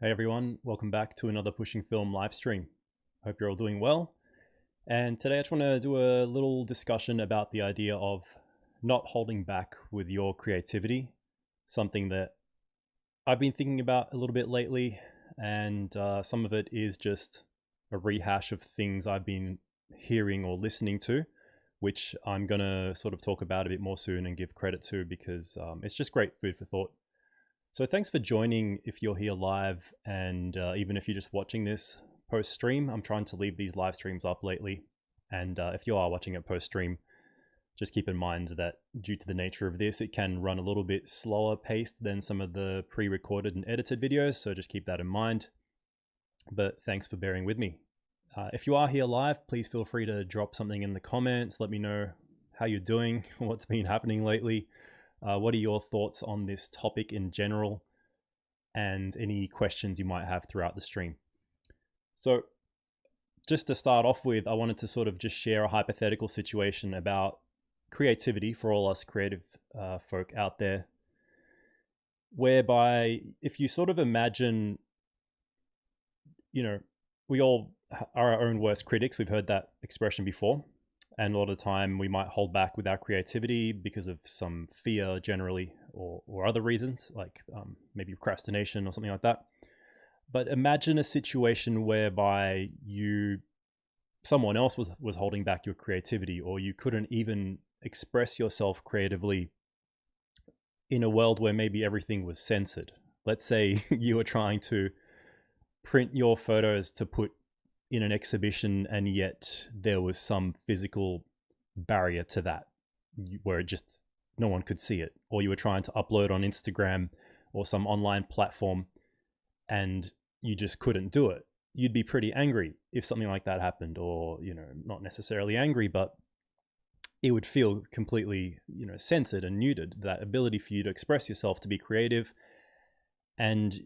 Hey everyone, welcome back to another Pushing Film live stream. Hope you're all doing well. And today I just want to do a little discussion about the idea of not holding back with your creativity, something that I've been thinking about a little bit lately, and some of it is just a rehash of things I've been hearing or listening to, which I'm going to sort of talk about a bit more soon and give credit to because it's just great food for thought. So thanks for joining if you're here live, and even if you're just watching this post stream. I'm trying to leave these live streams up lately, and if you are watching it post stream, just keep in mind that due to the nature of this, it can run a little bit slower paced than some of the pre-recorded and edited videos, so just keep that in mind. But thanks for bearing with me. If you are here live, please feel free to drop something in the comments. Let me know how you're doing, what's been happening lately. What are your thoughts on this topic in general, and any questions you might have throughout the stream? So just to start off with, I wanted to sort of just share a hypothetical situation about creativity for all us creative folk out there, whereby if you sort of imagine, we all are our own worst critics. We've heard that expression before. And a lot of the time we might hold back with our creativity because of some fear generally, or other reasons like maybe procrastination or something like that. But imagine a situation whereby someone else was holding back your creativity, or you couldn't even express yourself creatively in a world where maybe everything was censored. Let's say you were trying to print your photos to put in an exhibition, and yet there was some physical barrier to that where just no one could see it, or you were trying to upload on Instagram or some online platform and you just couldn't do it. You'd be pretty angry if something like that happened, or not necessarily angry, but it would feel completely censored and neutered, that ability for you to express yourself, to be creative. And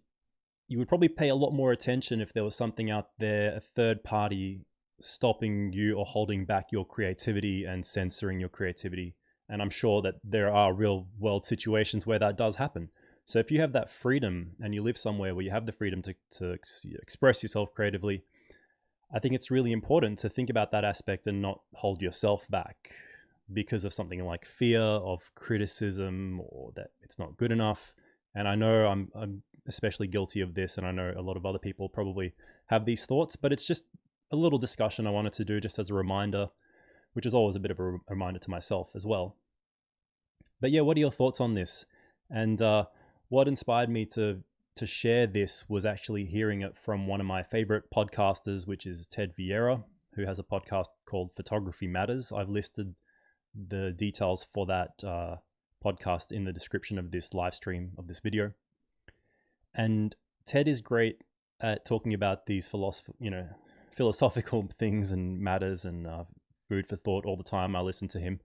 you would probably pay a lot more attention if there was something out there, a third party, stopping you or holding back your creativity and censoring your creativity. And I'm sure that there are real world situations where that does happen. So if you have that freedom and you live somewhere where you have the freedom to express yourself creatively, I think it's really important to think about that aspect and not hold yourself back because of something like fear of criticism or that it's not good enough. And I know I'm especially guilty of this, and I know a lot of other people probably have these thoughts, but it's just a little discussion I wanted to do just as a reminder, which is always a bit of a reminder to myself as well. But yeah, what are your thoughts on this? And what inspired me to share this was actually hearing it from one of my favorite podcasters, which is Ted Vieira, who has a podcast called Photography Matters. I've listed the details for that podcast in the description of this live stream, of this video. And Ted is great at talking about these philosophical things and matters and food for thought all the time. I listen to him.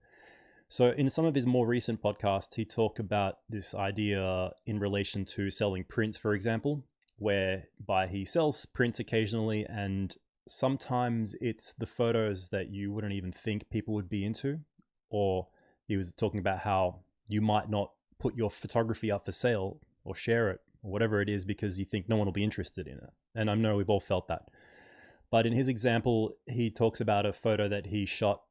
So in some of his more recent podcasts, he talked about this idea in relation to selling prints, for example, whereby he sells prints occasionally, and sometimes it's the photos that you wouldn't even think people would be into. Or he was talking about how you might not put your photography up for sale or share it or whatever it is because you think no one will be interested in it. And I know we've all felt that. But in his example, he talks about a photo that he shot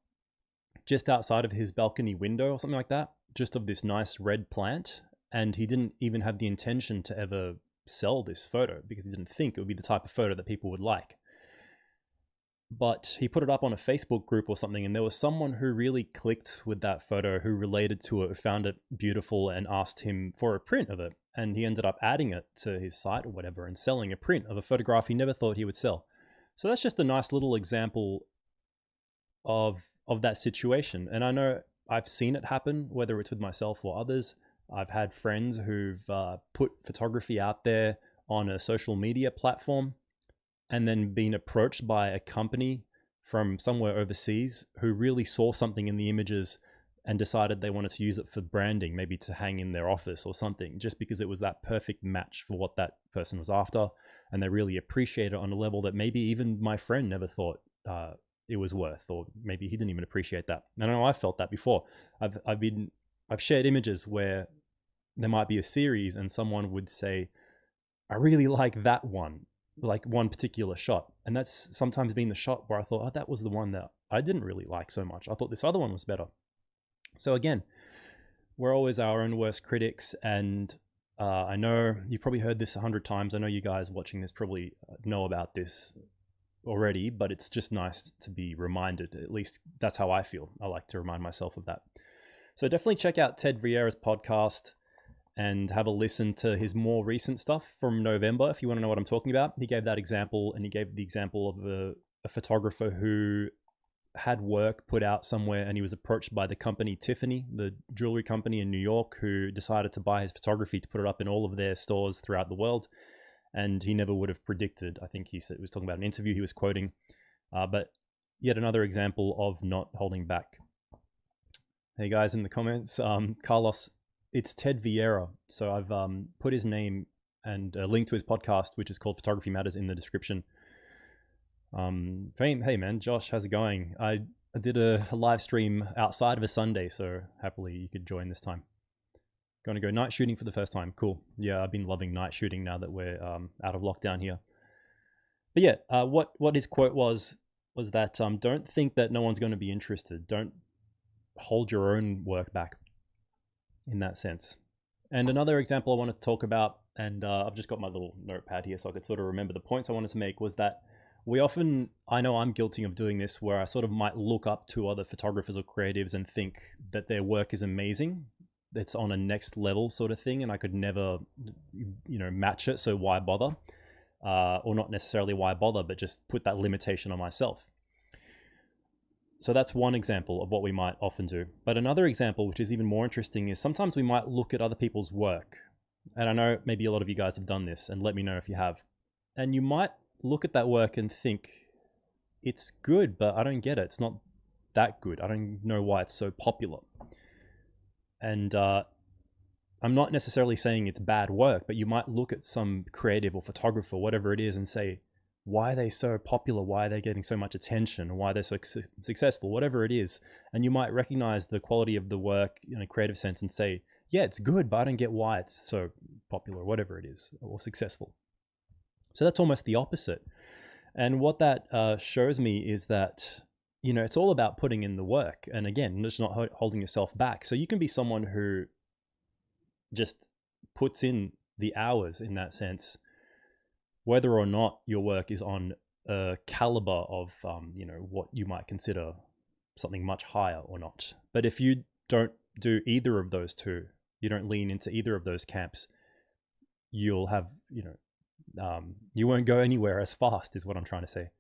just outside of his balcony window or something like that, just of this nice red plant. And he didn't even have the intention to ever sell this photo because he didn't think it would be the type of photo that people would like. But he put it up on a Facebook group or something, and there was someone who really clicked with that photo, who related to it, who found it beautiful and asked him for a print of it. And he ended up adding it to his site or whatever and selling a print of a photograph he never thought he would sell. So that's just a nice little example of that situation. And I know I've seen it happen, whether it's with myself or others. I've had friends who've put photography out there on a social media platform and then been approached by a company from somewhere overseas who really saw something in the images and decided they wanted to use it for branding, maybe to hang in their office or something, just because it was that perfect match for what that person was after. And they really appreciate it on a level that maybe even my friend never thought it was worth, or maybe he didn't even appreciate that. And I know I felt that before. I've shared images where there might be a series and someone would say, I really like that one, like one particular shot. And that's sometimes been the shot where I thought, oh, that was the one that I didn't really like so much. I thought this other one was better. So again, we're always our own worst critics. And I know you probably heard this 100 times. I know you guys watching this probably know about this already, but it's just nice to be reminded. At least that's how I feel. I like to remind myself of that. So definitely check out Ted Vieira's podcast and have a listen to his more recent stuff from November if you want to know what I'm talking about. He gave that example, and he gave the example of a photographer who had work put out somewhere, and he was approached by the company Tiffany, the jewelry company in New York, who decided to buy his photography to put it up in all of their stores throughout the world. And he never would have predicted, I think he was talking about an interview he was quoting, but yet another example of not holding back. Hey guys in the comments, Carlos, it's Ted Vieira. So I've put his name and a link to his podcast, which is called Photography Matters, in the description. Hey man, Josh, how's it going? I did a live stream outside of a Sunday, so happily you could join this time. Going to go night shooting for the first time. Cool. Yeah, I've been loving night shooting now that we're out of lockdown here. But yeah, what his quote was that don't think that no one's going to be interested. Don't hold your own work back in that sense. And another example I want to talk about, and I've just got my little notepad here so I could sort of remember the points I wanted to make, was that we often, I know I'm guilty of doing this, where I sort of might look up to other photographers or creatives and think that their work is amazing. It's on a next level sort of thing, and I could never, match it. So why bother? Or not necessarily why bother, but just put that limitation on myself. So that's one example of what we might often do. But another example, which is even more interesting, is sometimes we might look at other people's work. And I know maybe a lot of you guys have done this, and let me know if you have. And you might look at that work and think, it's good, but I don't get it. It's not that good. I don't know why it's so popular. And I'm not necessarily saying it's bad work, but you might look at some creative or photographer, whatever it is, and say, why are they so popular? Why are they getting so much attention? Why they're so successful? Whatever it is. And you might recognize the quality of the work in a creative sense and say, yeah, it's good, but I don't get why it's so popular, whatever it is, or successful. So that's almost the opposite. And what that shows me is that, it's all about putting in the work. And again, just not holding yourself back. So you can be someone who just puts in the hours in that sense, whether or not your work is on a caliber of, what you might consider something much higher or not. But if you don't do either of those two, you don't lean into either of those camps, you'll have, you won't go anywhere as fast, is what I'm trying to say.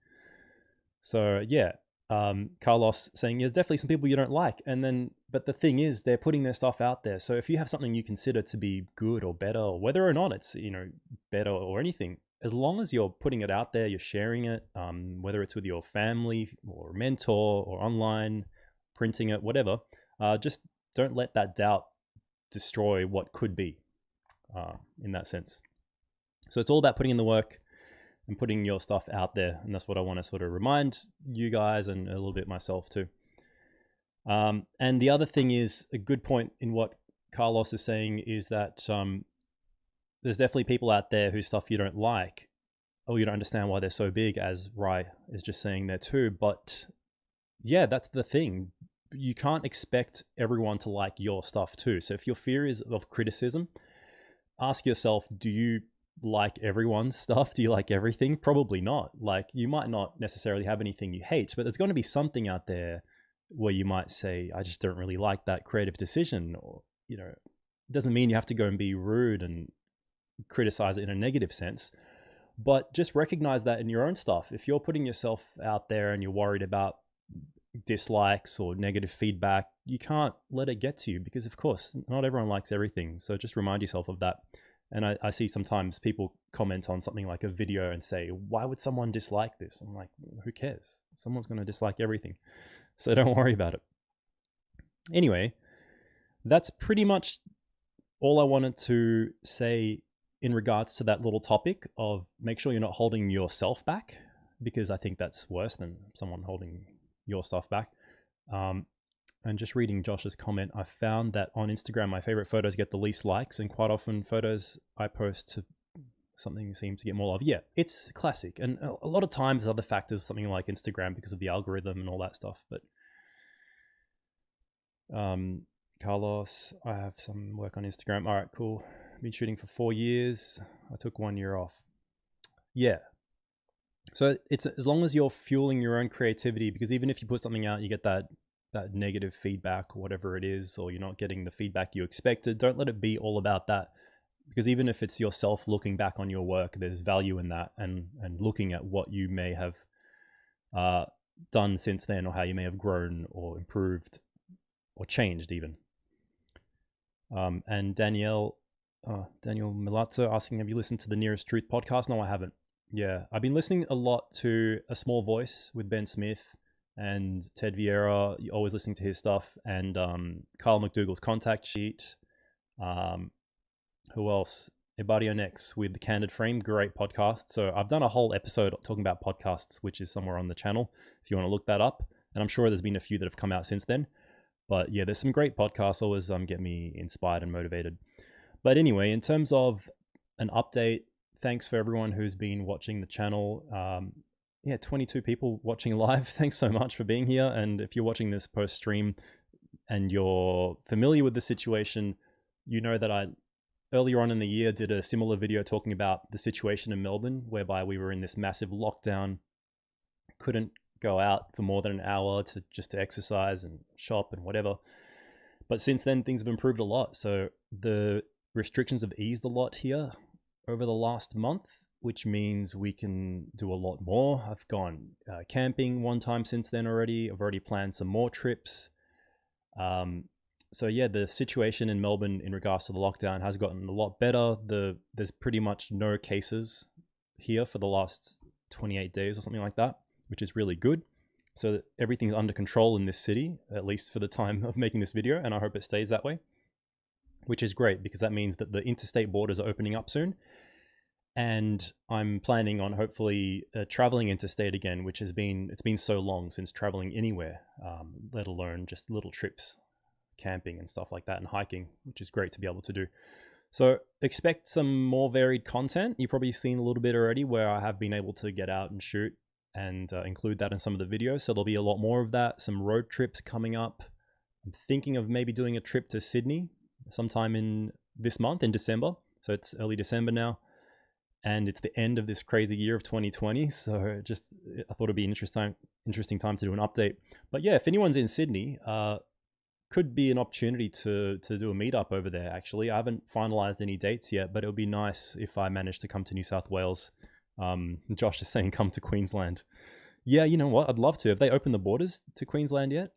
So yeah, Carlos saying there's definitely some people you don't like, but the thing is, they're putting their stuff out there. So if you have something you consider to be good or better, or whether or not it's better or anything, as long as you're putting it out there, you're sharing it, whether it's with your family or mentor or online, printing it, whatever, just don't let that doubt destroy what could be in that sense. So it's all about putting in the work and putting your stuff out there. And that's what I want to sort of remind you guys, and a little bit myself too. And the other thing is, a good point in what Carlos is saying is that there's definitely people out there whose stuff you don't like, or you don't understand why they're so big, as Rai is just saying there too. But yeah, that's the thing. You can't expect everyone to like your stuff too. So if your fear is of criticism, ask yourself, do you like everyone's stuff? Do you like everything? Probably not. Like, you might not necessarily have anything you hate, but there's going to be something out there where you might say, I just don't really like that creative decision. Or, it doesn't mean you have to go and be rude and criticize it in a negative sense, but just recognize that in your own stuff. If you're putting yourself out there and you're worried about dislikes or negative feedback, you can't let it get to you, because of course not everyone likes everything. So just remind yourself of that. And I see sometimes people comment on something like a video and say, why would someone dislike this? I'm like, who cares? Someone's going to dislike everything. So don't worry about it. Anyway, that's pretty much all I wanted to say in regards to that little topic of make sure you're not holding yourself back, because I think that's worse than someone holding your stuff back. And just reading Josh's comment, I found that on Instagram, my favorite photos get the least likes, and quite often photos I post to something seems to get more love. Yeah, it's classic. And a lot of times there's other factors, something like Instagram because of the algorithm and all that stuff. But Carlos, I have some work on Instagram. All right, cool. I've been shooting for 4 years. I took 1 year off. Yeah. So it's as long as you're fueling your own creativity, because even if you put something out, you get that negative feedback or whatever it is, or you're not getting the feedback you expected, don't let it be all about that. Because even if it's yourself looking back on your work, there's value in that, and looking at what you may have done since then, or how you may have grown or improved or changed even. And Daniel Milazzo asking, have you listened to the Nearest Truth podcast? No, I haven't. Yeah, I've been listening a lot to A Small Voice with Ben Smith and Ted Vieira, always listening to his stuff, and Kyle McDougall's Contact Sheet. Who else? Ibadio Next with The Candid Frame, great podcast. So I've done a whole episode talking about podcasts, which is somewhere on the channel if you want to look that up. And I'm sure there's been a few that have come out since then. But yeah, there's some great podcasts, always get me inspired and motivated. But anyway, in terms of an update, thanks for everyone who's been watching the channel. 22 people watching live. Thanks so much for being here. And if you're watching this post stream and you're familiar with the situation, you know that I earlier on in the year did a similar video talking about the situation in Melbourne, whereby we were in this massive lockdown, couldn't go out for more than an hour to exercise and shop and whatever. But since then, things have improved a lot. So the restrictions have eased a lot here over the last month, which means we can do a lot more. I've gone camping one time since then already. I've already planned some more trips. So yeah, the situation in Melbourne in regards to the lockdown has gotten a lot better. There's pretty much no cases here for the last 28 days or something like that, which is really good. So everything's under control in this city, at least for the time of making this video, and I hope it stays that way, which is great because that means that the interstate borders are opening up soon. And I'm planning on hopefully traveling interstate again, which it's been so long since traveling anywhere, let alone just little trips, camping and stuff like that, and hiking, which is great to be able to do. So expect some more varied content. You've probably seen a little bit already where I have been able to get out and shoot and include that in some of the videos. So there'll be a lot more of that, some road trips coming up. I'm thinking of maybe doing a trip to Sydney sometime in this month, in December. So it's early December now. And it's the end of this crazy year of 2020. So I thought it'd be an interesting time to do an update. But yeah, if anyone's in Sydney, could be an opportunity to do a meetup over there, actually. I haven't finalized any dates yet, but it would be nice if I managed to come to New South Wales. Josh is saying come to Queensland. Yeah, you know what? I'd love to. Have they opened the borders to Queensland yet?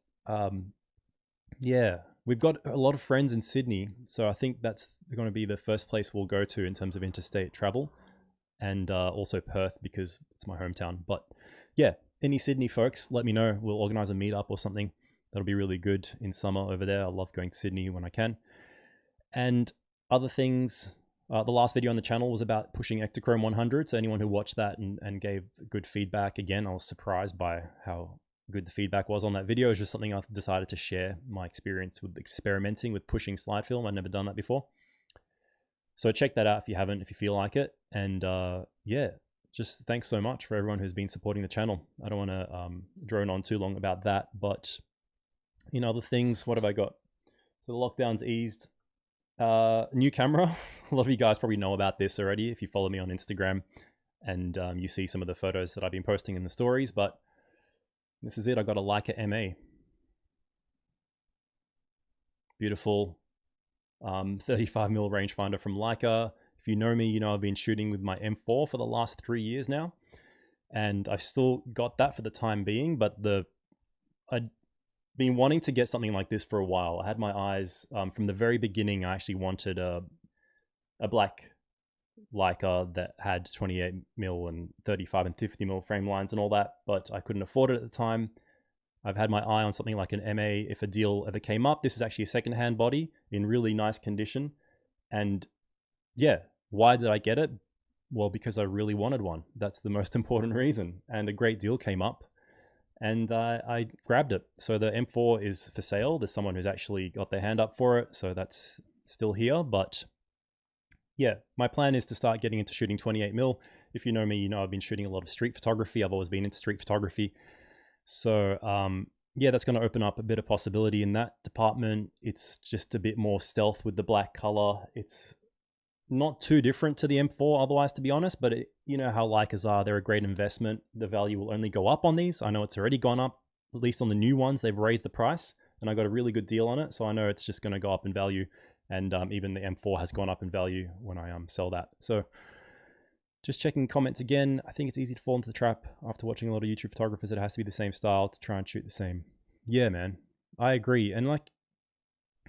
Yeah, we've got a lot of friends in Sydney, so I think that's going to be the first place we'll go to in terms of interstate travel, and also Perth because it's my hometown. But yeah, any Sydney folks, let me know. We'll organize a meetup or something. That'll be really good in summer over there. I love going to Sydney when I can. And other things, the last video on the channel was about pushing Ektachrome 100. So anyone who watched that and gave good feedback, again, I was surprised by how good the feedback was on that video. It was just something I decided to share, my experience with experimenting with pushing slide film. I'd never done that before. So check that out if you haven't, if you feel like it. And yeah, just thanks so much for everyone who's been supporting the channel. I don't want to drone on too long about that, but in other things, what have I got? So the lockdown's eased. New camera. A lot of you guys probably know about this already if you follow me on Instagram and you see some of the photos that I've been posting in the stories, but this is it. I got a Leica MA. Beautiful 35mm rangefinder from Leica. If you know me, you know I've been shooting with my M4 for the last 3 years now, and I've still got that for the time being, but I'd been wanting to get something like this for a while. I had my eyes from the very beginning. I actually wanted a black Leica that had 28mm and 35 and 50mm frame lines and all that, but I couldn't afford it at the time. I've had my eye on something like an MA if a deal ever came up. This is actually a secondhand body in really nice condition. And yeah, why did I get it? Well, because I really wanted one. That's the most important reason. And a great deal came up and I grabbed it. So the M4 is for sale. There's someone who's actually got their hand up for it. So that's still here. But yeah, my plan is to start getting into shooting 28mm. If you know me, you know I've been shooting a lot of street photography. I've always been into street photography. So yeah, that's going to open up a bit of possibility in that department. It's just a bit more stealth with the black color. It's not too different to the M4 otherwise, to be honest, but you know how Leicas are. They're a great investment. The value will only go up on these. I know it's already gone up, at least on the new ones. They've raised the price and I got a really good deal on it. So I know it's just going to go up in value. And even the M4 has gone up in value when I sell that. So just checking comments again. I think it's easy to fall into the trap after watching a lot of YouTube photographers. It has to be the same style to try and shoot the same. Yeah, man, I agree. And like,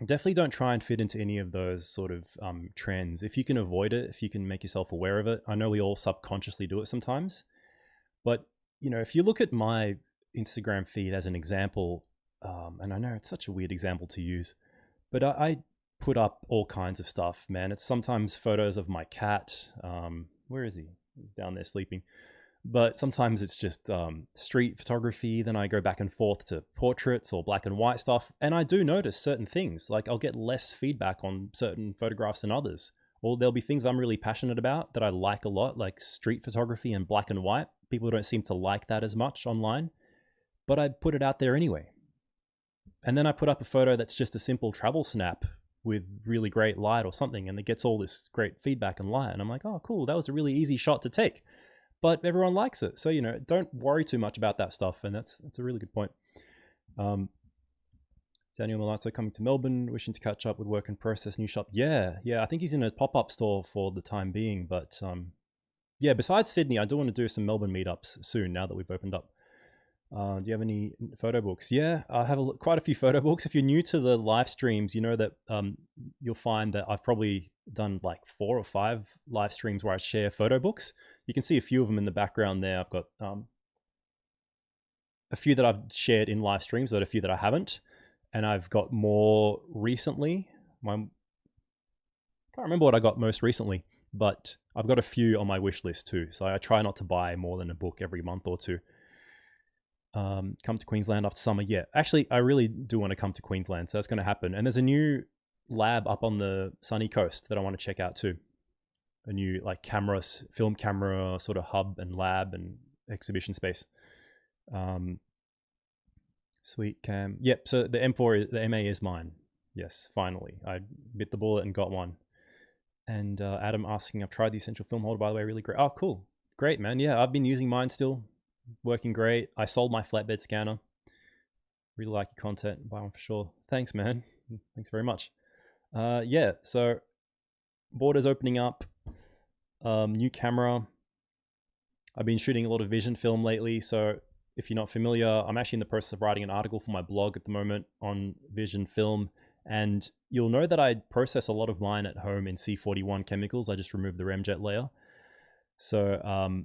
definitely don't try and fit into any of those sort of trends. If you can avoid it, if you can make yourself aware of it. I know we all subconsciously do it sometimes, but you know, if you look at my Instagram feed as an example, and I know it's such a weird example to use, but I put up all kinds of stuff, man. It's sometimes photos of my cat. Where is he? He's down there sleeping. But sometimes it's just street photography. Then I go back and forth to portraits or black and white stuff. And I do notice certain things. Like I'll get less feedback on certain photographs than others. Or there'll be things that I'm really passionate about that I like a lot, like street photography and black and white. People don't seem to like that as much online. But I put it out there anyway. And then I put up a photo that's just a simple travel snap with really great light or something. And it gets all this great feedback and light. And I'm like, oh, cool. That was a really easy shot to take. But everyone likes it. So, you know, don't worry too much about that stuff. And that's a really good point. Daniel Milazzo coming to Melbourne, wishing to catch up with work and process new shop. Yeah, I think he's in a pop-up store for the time being. But yeah, besides Sydney, I do want to do some Melbourne meetups soon now that we've opened up. Do you have any photo books? Yeah, I have quite a few photo books. If you're new to the live streams, you know that you'll find that I've probably done like 4 or 5 live streams where I share photo books. You can see a few of them in the background there. I've got a few that I've shared in live streams, but a few that I haven't. And I've got more recently. I can't remember what I got most recently, but I've got a few on my wish list too. So I try not to buy more than a book every month or two. Come to Queensland after summer. Yeah, actually, I really do want to come to Queensland. So that's going to happen. And there's a new lab up on the sunny coast that I want to check out too. A new like film camera sort of hub and lab and exhibition space. Sweet cam. Yep. So the M4, the MA is mine. Yes, finally. I bit the bullet and got one. And Adam asking, I've tried the Essential Film Holder, by the way, really great. Oh, cool. Great, man. Yeah, I've been using mine still. Working great. I sold my flatbed scanner. Really like your content. Buy one for sure. Thanks, man. Thanks very much. Yeah, so borders opening up. New camera. I've been shooting a lot of vision film lately, so if you're not familiar, I'm actually in the process of writing an article for my blog at the moment on vision film, and you'll know that I process a lot of mine at home in C41 chemicals. I just removed the remjet layer. So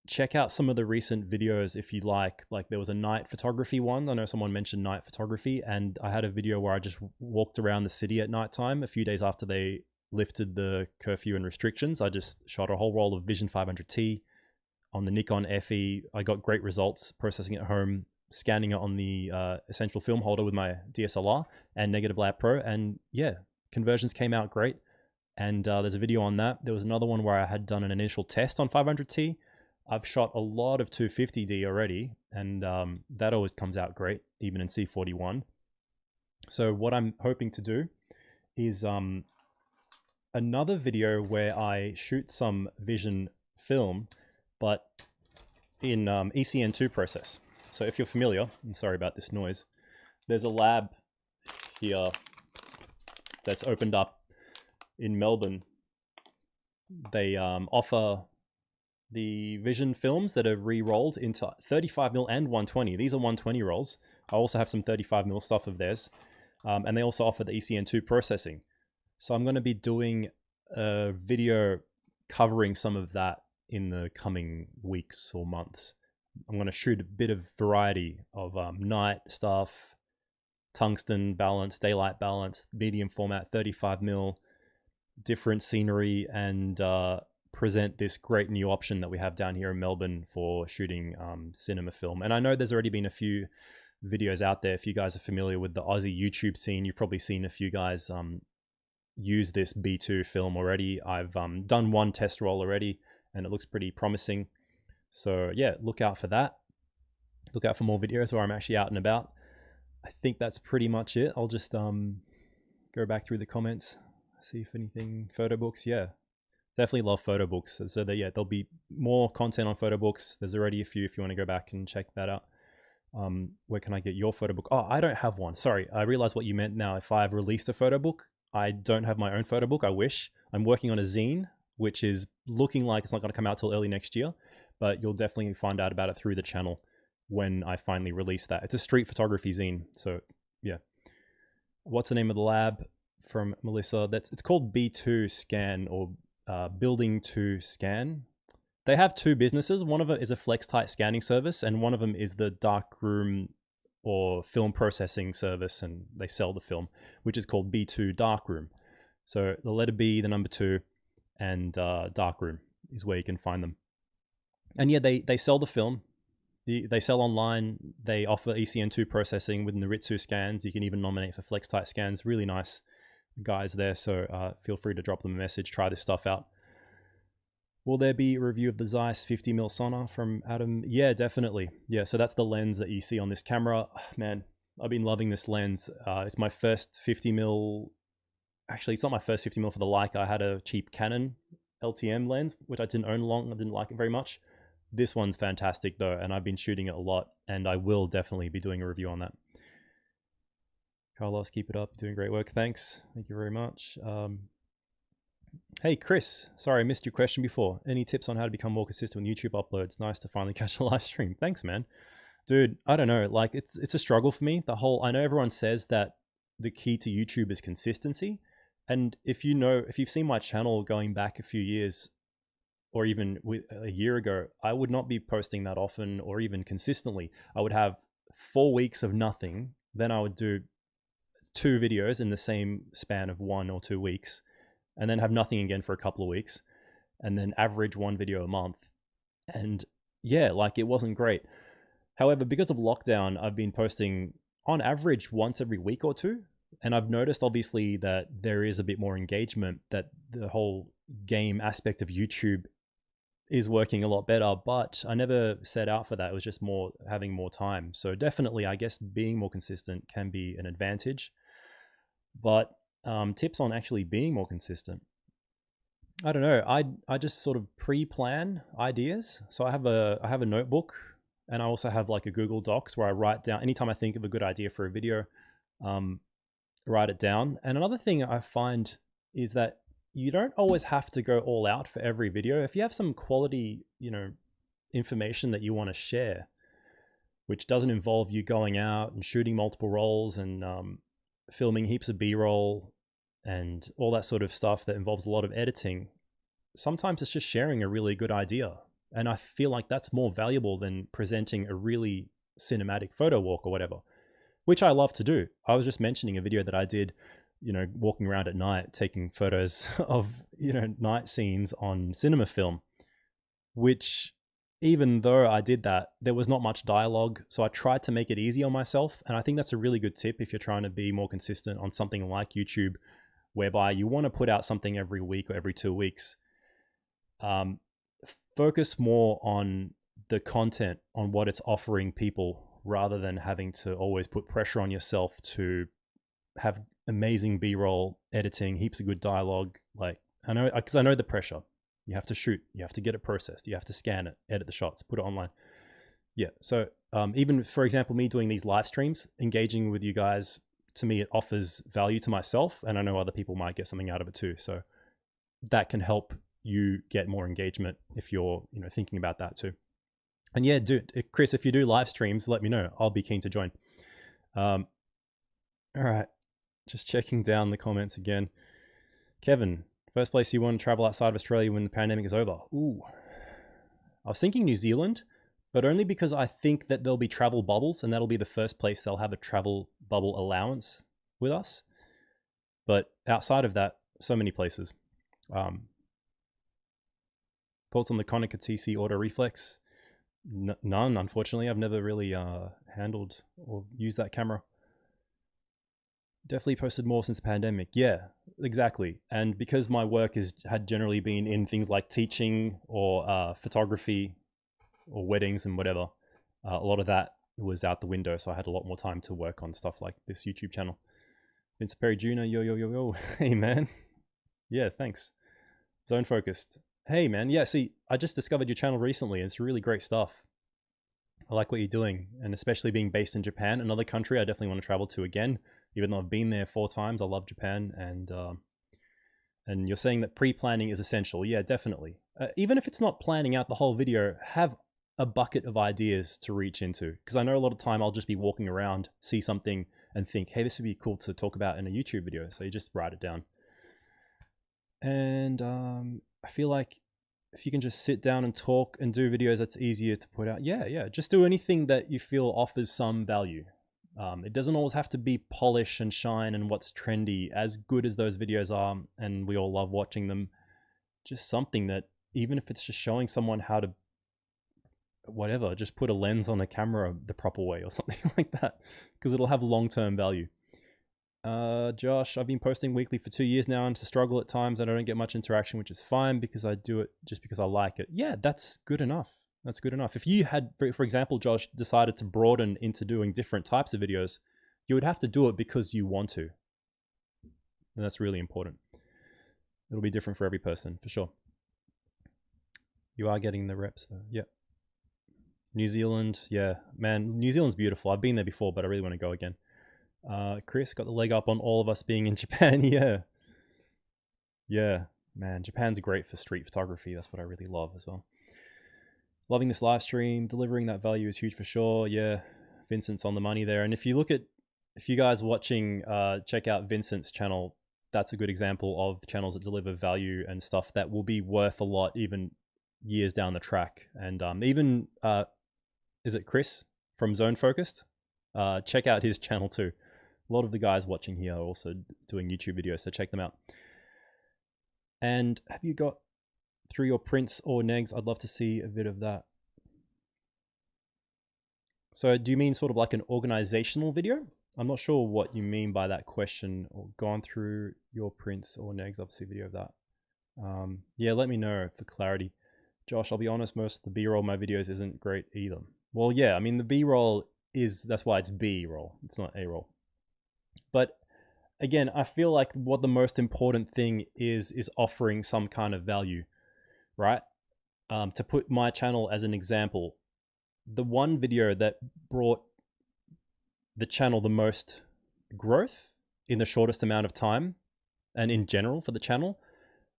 check out some of the recent videos if you like there was a night photography one. I know someone mentioned night photography, and I had a video where I just walked around the city at nighttime a few days after they lifted the curfew and restrictions. I just shot a whole roll of Vision 500T on the Nikon FE. I got great results processing it at home, scanning it on the Essential Film Holder with my DSLR and Negative Lab Pro, and yeah, conversions came out great. And there's a video on that. There was another one where I had done an initial test on 500T. I've shot a lot of 250D already, and that always comes out great, even in C41. So what I'm hoping to do is another video where I shoot some vision film, but in ECN2 process. So if you're familiar, I'm sorry about this noise, there's a lab here that's opened up in Melbourne. They offer the vision films that are re-rolled into 35mm and 120. These are 120 rolls. I also have some 35mm stuff of theirs. And they also offer the ECN2 processing. So I'm going to be doing a video covering some of that in the coming weeks or months. I'm going to shoot a bit of variety of night stuff, tungsten balance, daylight balance, medium format, 35mm, different scenery, and present this great new option that we have down here in Melbourne for shooting cinema film. And I know there's already been a few videos out there. If you guys are familiar with the Aussie YouTube scene, you've probably seen a few guys use this B2 film already. I've done one test roll already, and it looks pretty promising. So yeah, look out for that. Look out for more videos where I'm actually out and about. I think that's pretty much it. I'll just go back through the comments, see if anything. Photo books, yeah, definitely love photo books. So that, yeah, there'll be more content on photo books. There's already a few if you want to go back and check that out. Where can I get your photo book? Oh, I don't have one. Sorry, I realize what you meant now. If I've released a photo book, I don't have my own photo book. I wish. I'm working on a zine, which is looking like it's not going to come out till early next year, but you'll definitely find out about it through the channel when I finally release that. It's a street photography zine. So yeah. What's the name of the lab? From Melissa. It's called B2 Scan, or Building 2 Scan. They have two businesses. One of it is a FlexTight scanning service, and one of them is the darkroom or film processing service, and they sell the film, which is called B2 Darkroom. So the letter B, the number 2, and Darkroom is where you can find them. And yeah, they sell the film. They sell online. They offer ECN2 processing with Noritsu scans. You can even nominate for FlexTight scans. Really nice guys there. So feel free to drop them a message. Try this stuff out. Will there be a review of the Zeiss 50mm Sonnar from Adam? Yeah, definitely. Yeah, so that's the lens that you see on this camera. Man, I've been loving this lens. It's my first 50mm. Actually, it's not my first 50mm for the Leica. I had a cheap Canon LTM lens, which I didn't own long. I didn't like it very much. This one's fantastic though, and I've been shooting it a lot, and I will definitely be doing a review on that. Carlos, keep it up. You're doing great work. Thanks. Thank you very much. Hey, Chris. Sorry, I missed your question before. Any tips on how to become more consistent with YouTube uploads? Nice to finally catch a live stream. Thanks, man. Dude, I don't know. Like, it's a struggle for me. I know everyone says that the key to YouTube is consistency. And if you've seen my channel going back a few years, or even a year ago, I would not be posting that often or even consistently. I would have 4 weeks of nothing. Then I would do 2 videos in the same span of 1 or 2 weeks, and then have nothing again for a couple of weeks, and then average 1 video a month. And yeah, like, it wasn't great. However, because of lockdown, I've been posting on average once every week or 2. And I've noticed obviously that there is a bit more engagement, that the whole game aspect of YouTube is working a lot better, but I never set out for that. It was just more having more time. So definitely, I guess being more consistent can be an advantage. But tips on actually being more consistent. I don't know. I just sort of pre-plan ideas. So I have a notebook, and I also have like a Google Docs where I write down anytime I think of a good idea for a video, write it down. And another thing I find is that you don't always have to go all out for every video. If you have some quality, information that you want to share, which doesn't involve you going out and shooting multiple rolls and filming heaps of B-roll and all that sort of stuff that involves a lot of editing, sometimes it's just sharing a really good idea. And I feel like that's more valuable than presenting a really cinematic photo walk or whatever, which I love to do. I was just mentioning a video that I did, walking around at night, taking photos of, night scenes on cinema film, which, even though I did that, there was not much dialogue. So I tried to make it easy on myself. And I think that's a really good tip if you're trying to be more consistent on something like YouTube, whereby you want to put out something every week or every 2 weeks. Focus more on the content, on what it's offering people, rather than having to always put pressure on yourself to have amazing B-roll, editing, heaps of good dialogue. Like, I know the pressure. You have to shoot, you have to get it processed, you have to scan it, edit the shots, put it online. Yeah, so even, for example, me doing these live streams, engaging with you guys, to me, it offers value to myself, and I know other people might get something out of it too. So that can help you get more engagement if you're, thinking about that too. And yeah, Chris, if you do live streams, let me know. I'll be keen to join. All right, just checking down the comments again. Kevin, first place you want to travel outside of Australia when the pandemic is over? Ooh, I was thinking New Zealand, but only because I think that there'll be travel bubbles, and that'll be the first place they'll have a travel bubble allowance with us. But outside of that, so many places. Thoughts on the Konica TC Auto Reflex? None, unfortunately. I've never really handled or used that camera. Definitely posted more since the pandemic. Yeah, Exactly. And because my work had generally been in things like teaching or photography or weddings and whatever, a lot of that was out the window. So I had a lot more time to work on stuff like this YouTube channel. Vince Perry Jr., yo, yo, yo, yo. Hey, man. Yeah, thanks. Zone Focused. Hey, man. Yeah, see, I just discovered your channel recently. And it's really great stuff. I like what you're doing. And especially being based in Japan, another country I definitely want to travel to again. Even though I've been there 4 times, I love Japan. And you're saying that pre-planning is essential. Yeah, definitely. Even if it's not planning out the whole video, have a bucket of ideas to reach into. Because I know a lot of time I'll just be walking around, see something, and think, hey, this would be cool to talk about in a YouTube video. So you just write it down. And I feel like if you can just sit down and talk and do videos, that's easier to put out. Yeah. Just do anything that you feel offers some value. It doesn't always have to be polish and shine and what's trendy, as good as those videos are, and we all love watching them. Just something that, even if it's just showing someone how to, whatever, just put a lens on a camera the proper way or something like that, because it'll have long-term value. Josh, I've been posting weekly for 2 years now, and it's a struggle at times. I don't get much interaction, which is fine because I do it just because I like it. Yeah, that's good enough. That's good enough. If you had, for example, Josh, decided to broaden into doing different types of videos, you would have to do it because you want to. And that's really important. It'll be different for every person, for sure. You are getting the reps though. Yeah. New Zealand. Yeah, man, New Zealand's beautiful. I've been there before, but I really want to go again. Chris got the leg up on all of us being in Japan. Yeah, man, Japan's great for street photography. That's what I really love as well. Loving this live stream, delivering that value is huge for sure. Yeah, Vincent's on the money there. And if you guys watching, check out Vincent's channel. That's a good example of channels that deliver value and stuff that will be worth a lot even years down the track. And even, is it Chris from Zone Focused? Check out his channel too. A lot of the guys watching here are also doing YouTube videos, so check them out. And have you got through your prints or negs? I'd love to see a bit of that. So do you mean sort of like an organizational video? I'm not sure what you mean by that question. Or gone through your prints or negs, obviously video of that. Yeah, let me know for clarity. Josh, I'll be honest, most of the B-roll of my videos isn't great either. Well, yeah, I mean, the B-roll that's why it's B-roll. It's not A-roll. But again, I feel like what the most important thing is offering some kind of value, right? To put my channel as an example, the one video that brought the channel the most growth in the shortest amount of time, and in general for the channel,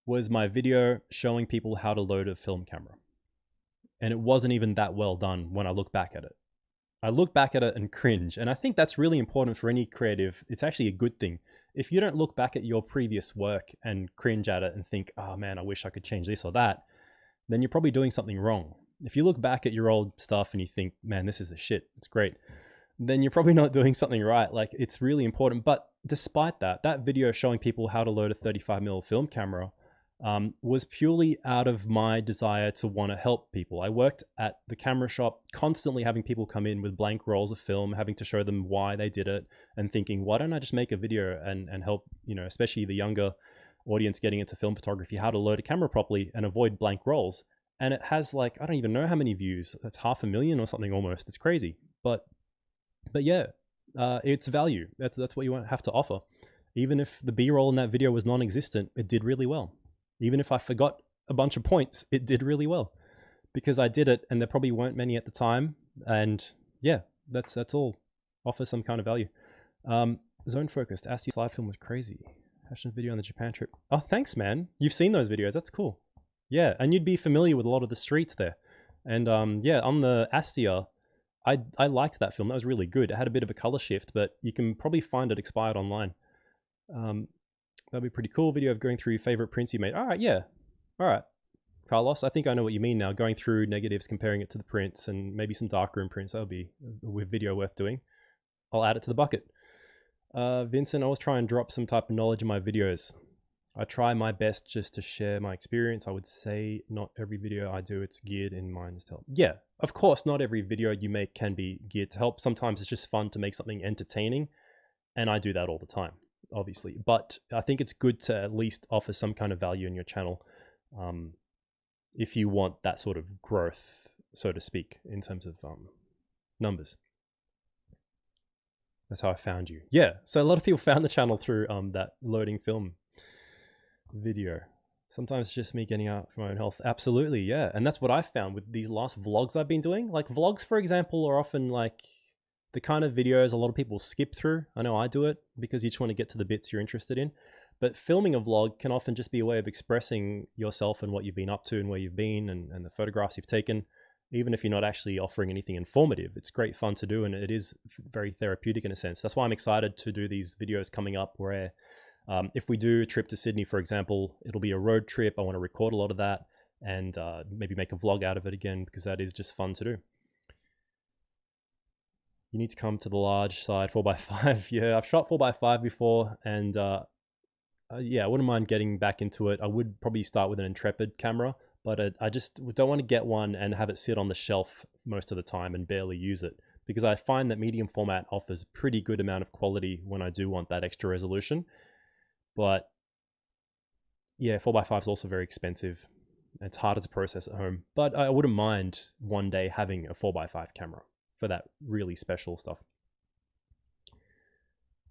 was my video showing people how to load a film camera. And it wasn't even that well done when I look back at it. I look back at it and cringe. And I think that's really important for any creative. It's actually a good thing. If you don't look back at your previous work and cringe at it and think, oh man, I wish I could change this or that, then you're probably doing something wrong. If you look back at your old stuff and you think, man, this is the shit, it's great, then you're probably not doing something right. Like, it's really important. But despite that, that video showing people how to load a 35mm film camera was purely out of my desire to want to help people. I worked at the camera shop, constantly having people come in with blank rolls of film, having to show them why they did it, and thinking, why don't I just make a video and help, especially the younger audience getting into film photography, how to load a camera properly and avoid blank rolls. And it has, like, I don't even know how many views. That's 500,000 or something almost. It's crazy. But yeah, it's value. That's what you have to offer. Even if the B-roll in that video was non-existent, it did really well. Even if I forgot a bunch of points, it did really well because I did it, and there probably weren't many at the time. And yeah, that's all. Offer some kind of value. Zone Focused. Asked slide film was crazy. Passion video on the Japan trip. Oh, thanks, man. You've seen those videos. That's cool. Yeah, and you'd be familiar with a lot of the streets there. And yeah, on the Astia, I liked that film. That was really good. It had a bit of a color shift, but you can probably find it expired online. That'd be pretty cool. Video of going through your favorite prints you made. All right, yeah. All right, Carlos, I think I know what you mean now. Going through negatives, comparing it to the prints, and maybe some darkroom prints. That would be a video worth doing. I'll add it to the bucket. Vincent, I always try and drop some type of knowledge in my videos. I try my best just to share my experience. I would say not every video I do, it's geared in mind to help. Yeah, of course, not every video you make can be geared to help. Sometimes it's just fun to make something entertaining, and I do that all the time. obviously, but I think it's good to at least offer some kind of value in your channel, if you want that sort of growth, so to speak, in terms of numbers. That's how I found you. Yeah, so a lot of people found the channel through that loading film video. Sometimes it's just me getting out for my own health. Absolutely, yeah. And that's what I found with these last vlogs I've been doing. Like vlogs, for example, are often like the kind of videos a lot of people skip through. I know I do it because you just want to get to the bits you're interested in. But filming a vlog can often just be a way of expressing yourself and what you've been up to and where you've been and the photographs you've taken. Even if you're not actually offering anything informative, it's great fun to do, and it is very therapeutic in a sense. That's why I'm excited to do these videos coming up where if we do a trip to Sydney, for example, it'll be a road trip. I want to record a lot of that and maybe make a vlog out of it again, because that is just fun to do. You need to come to the large side 4x5. Yeah, I've shot 4x5 before, and yeah, I wouldn't mind getting back into it. I would probably start with an Intrepid camera, but I just don't want to get one and have it sit on the shelf most of the time and barely use it, because I find that medium format offers pretty good amount of quality when I do want that extra resolution. But yeah, 4x5 is also very expensive. It's harder to process at home, but I wouldn't mind one day having a 4x5 camera for that really special stuff.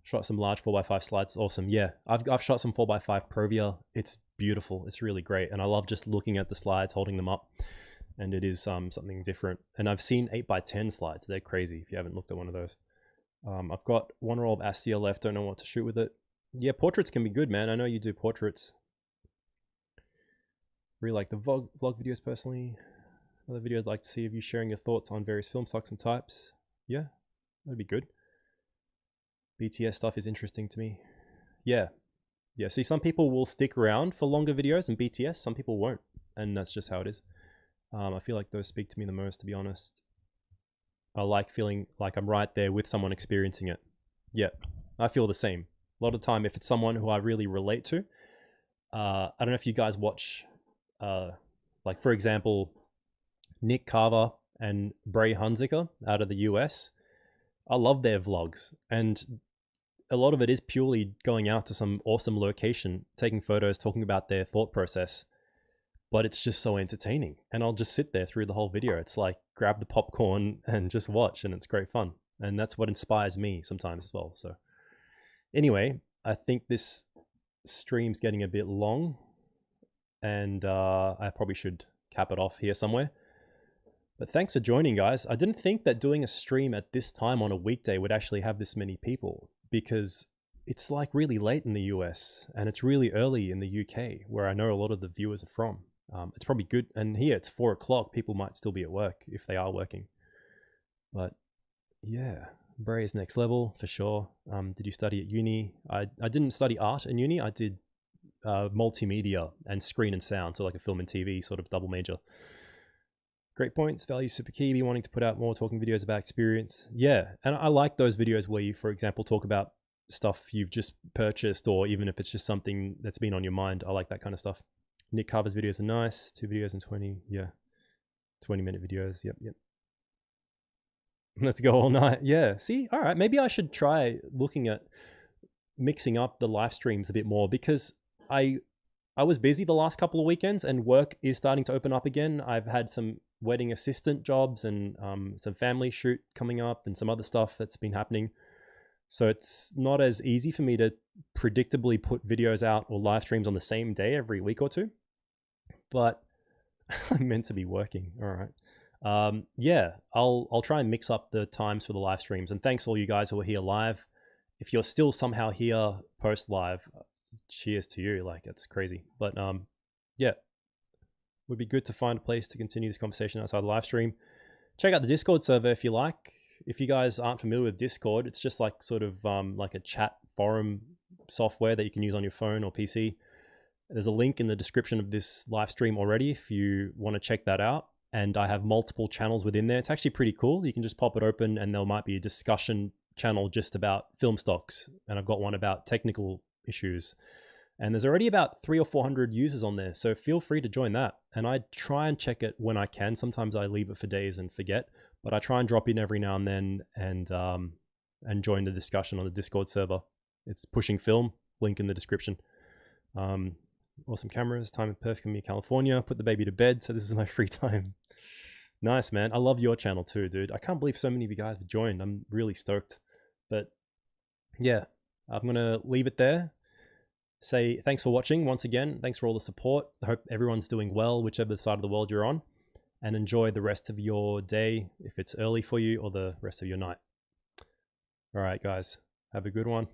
Shot some large 4x5 slides. Awesome. Yeah, I've shot some 4x5 Provia. It's beautiful. It's really great. And I love just looking at the slides, holding them up. And it is something different. And I've seen 8x10 slides. They're crazy if you haven't looked at one of those. I've got one roll of Astia left. Don't know what to shoot with it. Yeah, portraits can be good, man. I know you do portraits. Really like the vlog videos personally. Another video I'd like to see of you sharing your thoughts on various film stocks and types. Yeah, that'd be good. BTS stuff is interesting to me. Yeah. Yeah, see, some people will stick around for longer videos and BTS, some people won't. And that's just how it is. I feel like those speak to me the most, to be honest. I like feeling like I'm right there with someone experiencing it. Yeah, I feel the same. A lot of time, if it's someone who I really relate to, I don't know if you guys watch, like for example, Nick Carver and Bray Hunziker out of the US. I love their vlogs, and a lot of it is purely going out to some awesome location, taking photos, talking about their thought process, but it's just so entertaining. And I'll just sit there through the whole video. It's like grab the popcorn and just watch, and it's great fun. And that's what inspires me sometimes as well. So anyway, I think this stream's getting a bit long, and I probably should cap it off here somewhere. But thanks for joining, guys. I didn't think that doing a stream at this time on a weekday would actually have this many people, because it's like really late in the US and it's really early in the UK, where I know a lot of the viewers are from. It's probably good. And here it's 4 o'clock. People might still be at work if they are working. But yeah, Bray is next level for sure. Did you study at uni? I didn't study art in uni. I did multimedia and screen and sound, so like a film and TV sort of double major. Great points. Value super key. Be wanting to put out more talking videos about experience. Yeah, and I like those videos where you, for example, talk about stuff you've just purchased, or even if it's just something that's been on your mind. I like that kind of stuff. Nick Carver's videos are nice. 2 videos in 20. Yeah, 20-minute videos. Yep. Let's go all night. Yeah. See, all right. Maybe I should try looking at mixing up the live streams a bit more, because I was busy the last couple of weekends and work is starting to open up again. I've had some wedding assistant jobs and some family shoot coming up and some other stuff that's been happening. So it's not as easy for me to predictably put videos out or live streams on the same day every week or two. But I'm meant to be working. All right. Yeah, I'll try and mix up the times for the live streams. And thanks all you guys who are here live. If you're still somehow here post live, cheers to you. Like, it's crazy. But yeah, would be good to find a place to continue this conversation outside the live stream. Check out the Discord server if you like. If you guys aren't familiar with Discord, it's just like sort of like a chat forum software that you can use on your phone or PC. There's a link in the description of this live stream already if you want to check that out. And I have multiple channels within there. It's actually pretty cool. You can just pop it open and there might be a discussion channel just about film stocks. And I've got one about technical issues. And there's already about 300 or 400 users on there. So feel free to join that. And I try and check it when I can. Sometimes I leave it for days and forget, but I try and drop in every now and then and join the discussion on the Discord server. It's Pushing Film, link in the description. Awesome cameras, time perfect for me, California. Put the baby to bed, so this is my free time. Nice, man. I love your channel too, dude. I can't believe so many of you guys have joined. I'm really stoked. But yeah, I'm gonna leave it there. Say thanks for watching once again. Thanks for all the support. I hope everyone's doing well, whichever side of the world you're on, and enjoy the rest of your day if it's early for you, or the rest of your night. All right, guys, have a good one.